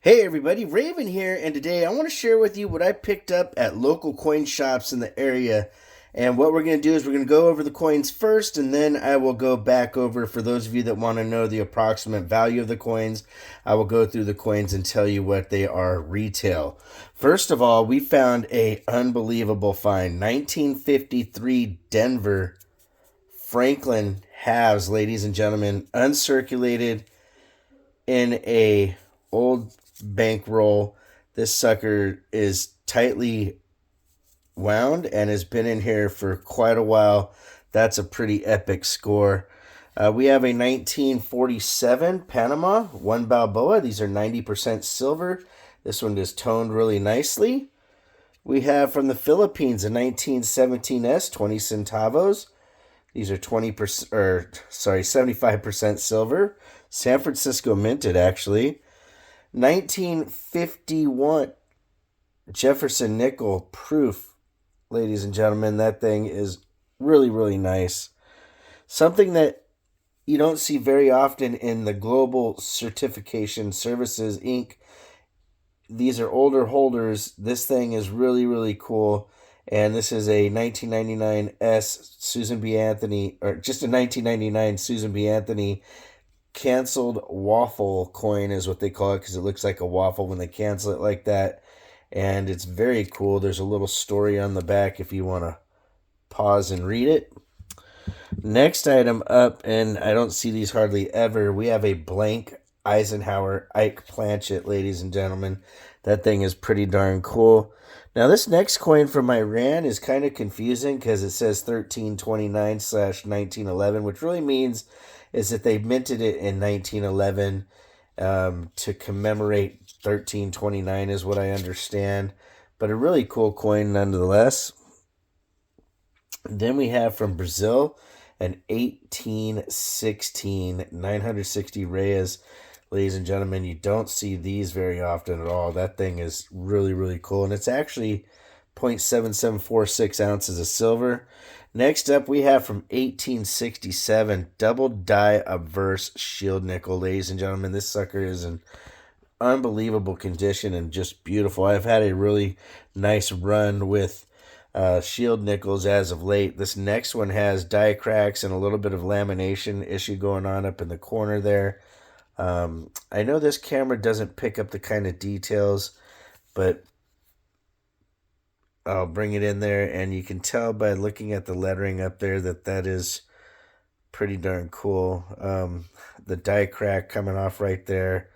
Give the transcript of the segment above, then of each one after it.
Hey everybody, Raven here, and today I want to share with you what I picked up at local coin shops in the area. And what we're going to do is we're going to go over the coins first, and then I will go back over, for those of you that want to know the approximate value of the coins, I will go through the coins and tell you what they are retail. First of all, we found a unbelievable find. 1953 Denver Franklin halves, ladies and gentlemen, uncirculated in a old bankroll. This sucker is tightly wound and has been in here for quite a while. That's a pretty epic score. We have a 1947 Panama, one Balboa. These are 90% silver. This one is toned really nicely. We have from the Philippines a 1917S, 20 centavos. These are 75% silver. San Francisco minted, actually. 1951 Jefferson nickel proof, ladies and gentlemen. That thing is really, really nice. Something that you don't see very often in the Global Certification Services Inc. These are older holders. This thing is really, really cool. And this is a 1999 S Susan B. Anthony, or just a 1999 Susan B. Anthony canceled waffle coin is what they call it, because it looks like a waffle when they cancel it like that. And it's very cool. There's a little story on the back if you want to pause and read it. Next item up, and I don't see these hardly ever, we have a blank Eisenhower Ike Planchet, ladies and gentlemen. That thing is pretty darn cool. Now, this next coin from Iran is kind of confusing because it says 1329/1911, which really means is that they minted it in 1911 to commemorate 1329 is what I understand. But a really cool coin nonetheless. Then we have from Brazil an 1816 960 Reyes. Ladies and gentlemen, you don't see these very often at all. That thing is really, really cool. And it's actually 0.7746 ounces of silver. Next up, we have from 1867, double die averse shield nickel. Ladies and gentlemen, this sucker is in unbelievable condition and just beautiful. I've had a really nice run with shield nickels as of late. This next one has die cracks and a little bit of lamination issue going on up in the corner there. I know this camera doesn't pick up the kind of details, but I'll bring it in there, and you can tell by looking at the lettering up there that that is pretty darn cool. The die crack coming off right there,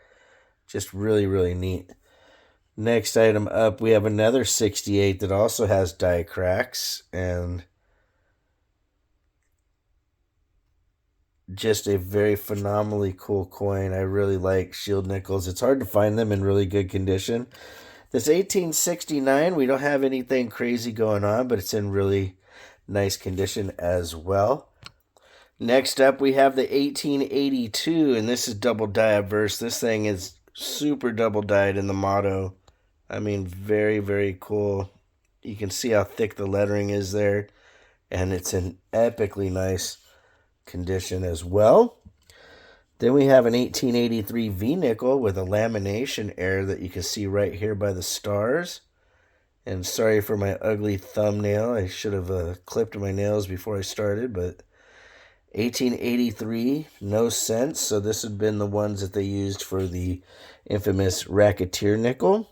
just really, really neat. Next item up, we have another 68 that also has die cracks, and just a very phenomenally cool coin. I really like shield nickels. It's hard to find them in really good condition. This 1869, we don't have anything crazy going on, but it's in really nice condition as well. Next up, we have the 1882, and this is double die averse. This thing is super double dyed in the motto. I mean, very, very cool. You can see how thick the lettering is there, and it's in epically nice condition as well. Then we have an 1883 V-nickel with a lamination error that you can see right here by the stars. And sorry for my ugly thumbnail. I should have clipped my nails before I started, but 1883, no cents. So this had been the ones that they used for the infamous racketeer nickel.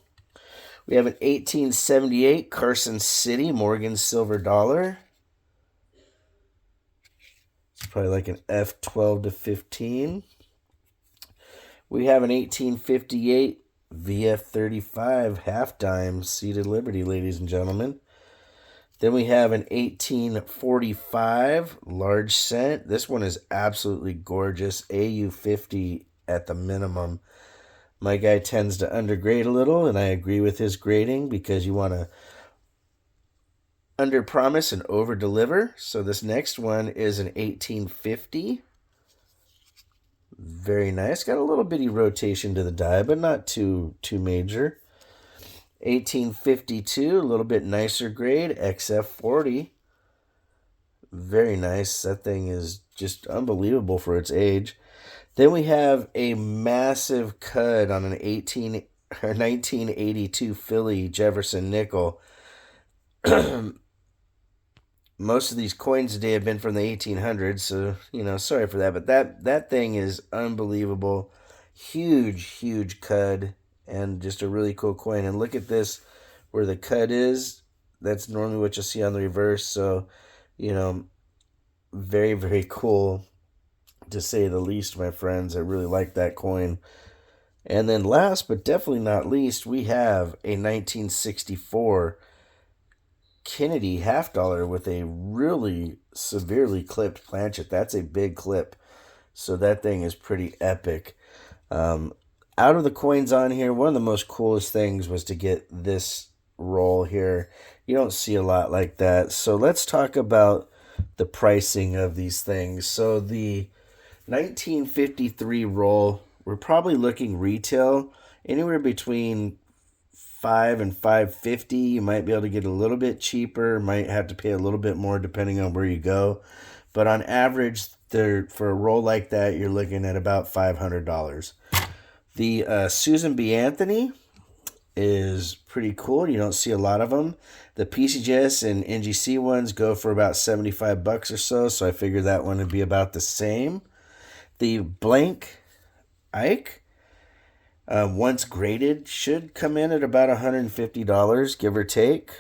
We have an 1878 Carson City Morgan silver dollar. It's probably like an F12 to 15. We have an 1858 VF35 half dime seated Liberty, ladies and gentlemen. Then we have an 1845 large cent. This one is absolutely gorgeous. AU50 at the minimum. My guy tends to undergrade a little, and I agree with his grading because you want to under promise and over deliver. So this next one is an 1850. Very nice. Got a little bitty rotation to the die, but not too major. 1852, a little bit nicer grade, XF40. Very nice. That thing is just unbelievable for its age. Then we have a massive cud on an a 1982 Philly Jefferson nickel. Most of these coins today have been from the 1800s, so sorry for that, but that thing is unbelievable. Huge, huge cud, and just a really cool coin. And look at this, where the cud is. That's normally what you'll see on the reverse. So, you know, very, very cool, to say the least, my friends. I really like that coin. And then last but definitely not least, we have a 1964 Kennedy half dollar with a really severely clipped planchet. That's a big clip. So that thing is pretty epic. Um, Out of the coins on here, one of the most coolest things was to get this roll here. You don't see a lot like that. So let's talk about the pricing of these things. So the 1953 roll, we're probably looking retail anywhere between $5 and $5.50. You might be able to get a little bit cheaper. Might have to pay a little bit more depending on where you go. But on average, for a roll like that, you're looking at about $500. The Susan B. Anthony is pretty cool. You don't see a lot of them. The PCGS and NGC ones go for about $75 or so. So I figured that one would be about the same. The blank Ike, once graded, should come in at about $150, give or take.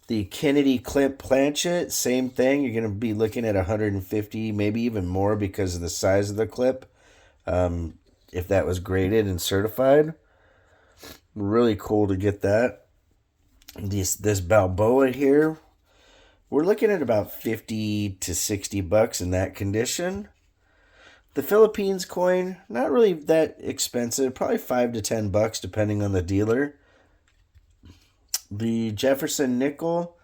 The Kennedy Clip Planchet, same thing. You're going to be looking at $150, maybe even more because of the size of the clip. If that was graded and certified. Really cool to get that. This Balboa here, we're looking at about $50 to $60 in that condition. The Philippines coin, not really that expensive, probably $5 to $10 depending on the dealer. The Jefferson nickel,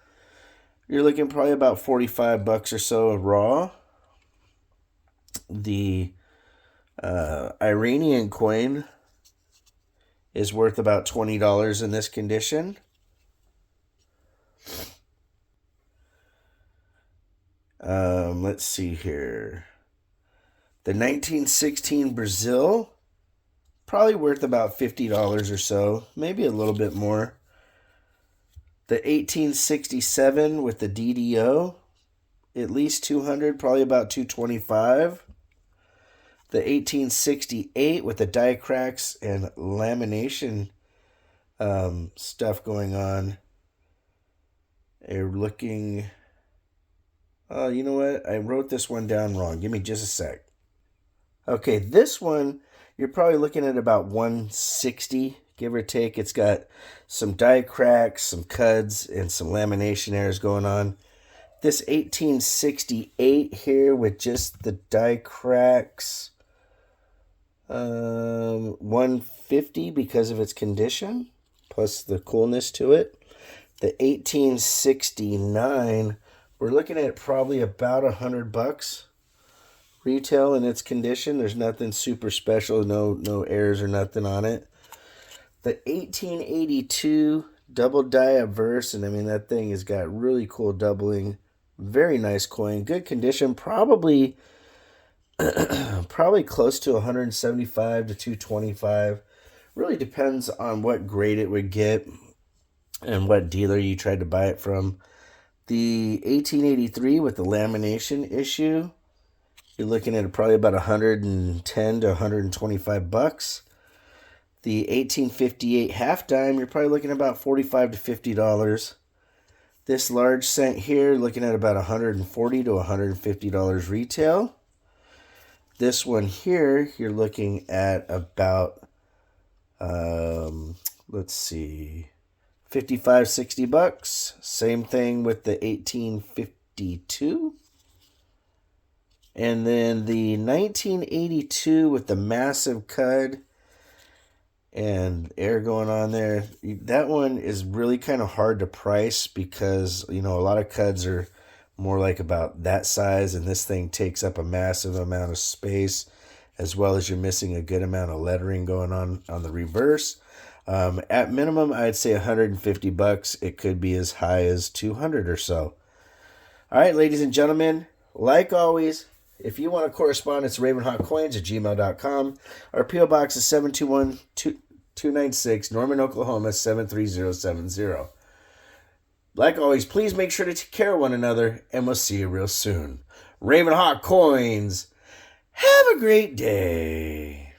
you're looking probably about $45 or so raw. The Iranian coin is worth about $20 in this condition. Let's see here. The 1916 Brazil, probably worth about $50 or so, maybe a little bit more. The 1867 with the DDO, at least $200, probably about $225. The 1868 with the die cracks and lamination stuff going on. They're looking... Oh, you know what? I wrote this one down wrong. Give me just a sec. Okay, this one, you're probably looking at about $160, give or take. It's got some die cracks, some cuds, and some lamination errors going on. This 1868 here with just the die cracks, $150 because of its condition, plus the coolness to it. The 1869, we're looking at probably about $100 retail in its condition. There's nothing super special, no errors or nothing on it. The 1882 double die obverse, and I mean that thing has got really cool doubling. Very nice coin, good condition. Probably close to $175 to $225. Really depends on what grade it would get and what dealer you tried to buy it from. The 1883 with the lamination issue, you're looking at probably about $110 to $125. The 1858 half dime, you're probably looking at about $45 to $50. This large cent here, looking at about $140 to $150 retail. This one here, you're looking at about, let's see, $55, $60. Same thing with the 1852. And then the 1982 with the massive cud and air going on there. That one is really kind of hard to price because, a lot of cuds are more like about that size, and this thing takes up a massive amount of space, as well as you're missing a good amount of lettering going on the reverse. At minimum, I'd say $150. It could be as high as $200 or so. All right, ladies and gentlemen, like always, if you want to correspond, it's RavenHawkCoins@gmail.com. Our P.O. Box is 721 296, Norman, Oklahoma 73070. Like always, please make sure to take care of one another, and we'll see you real soon. RavenHawk Coins, have a great day.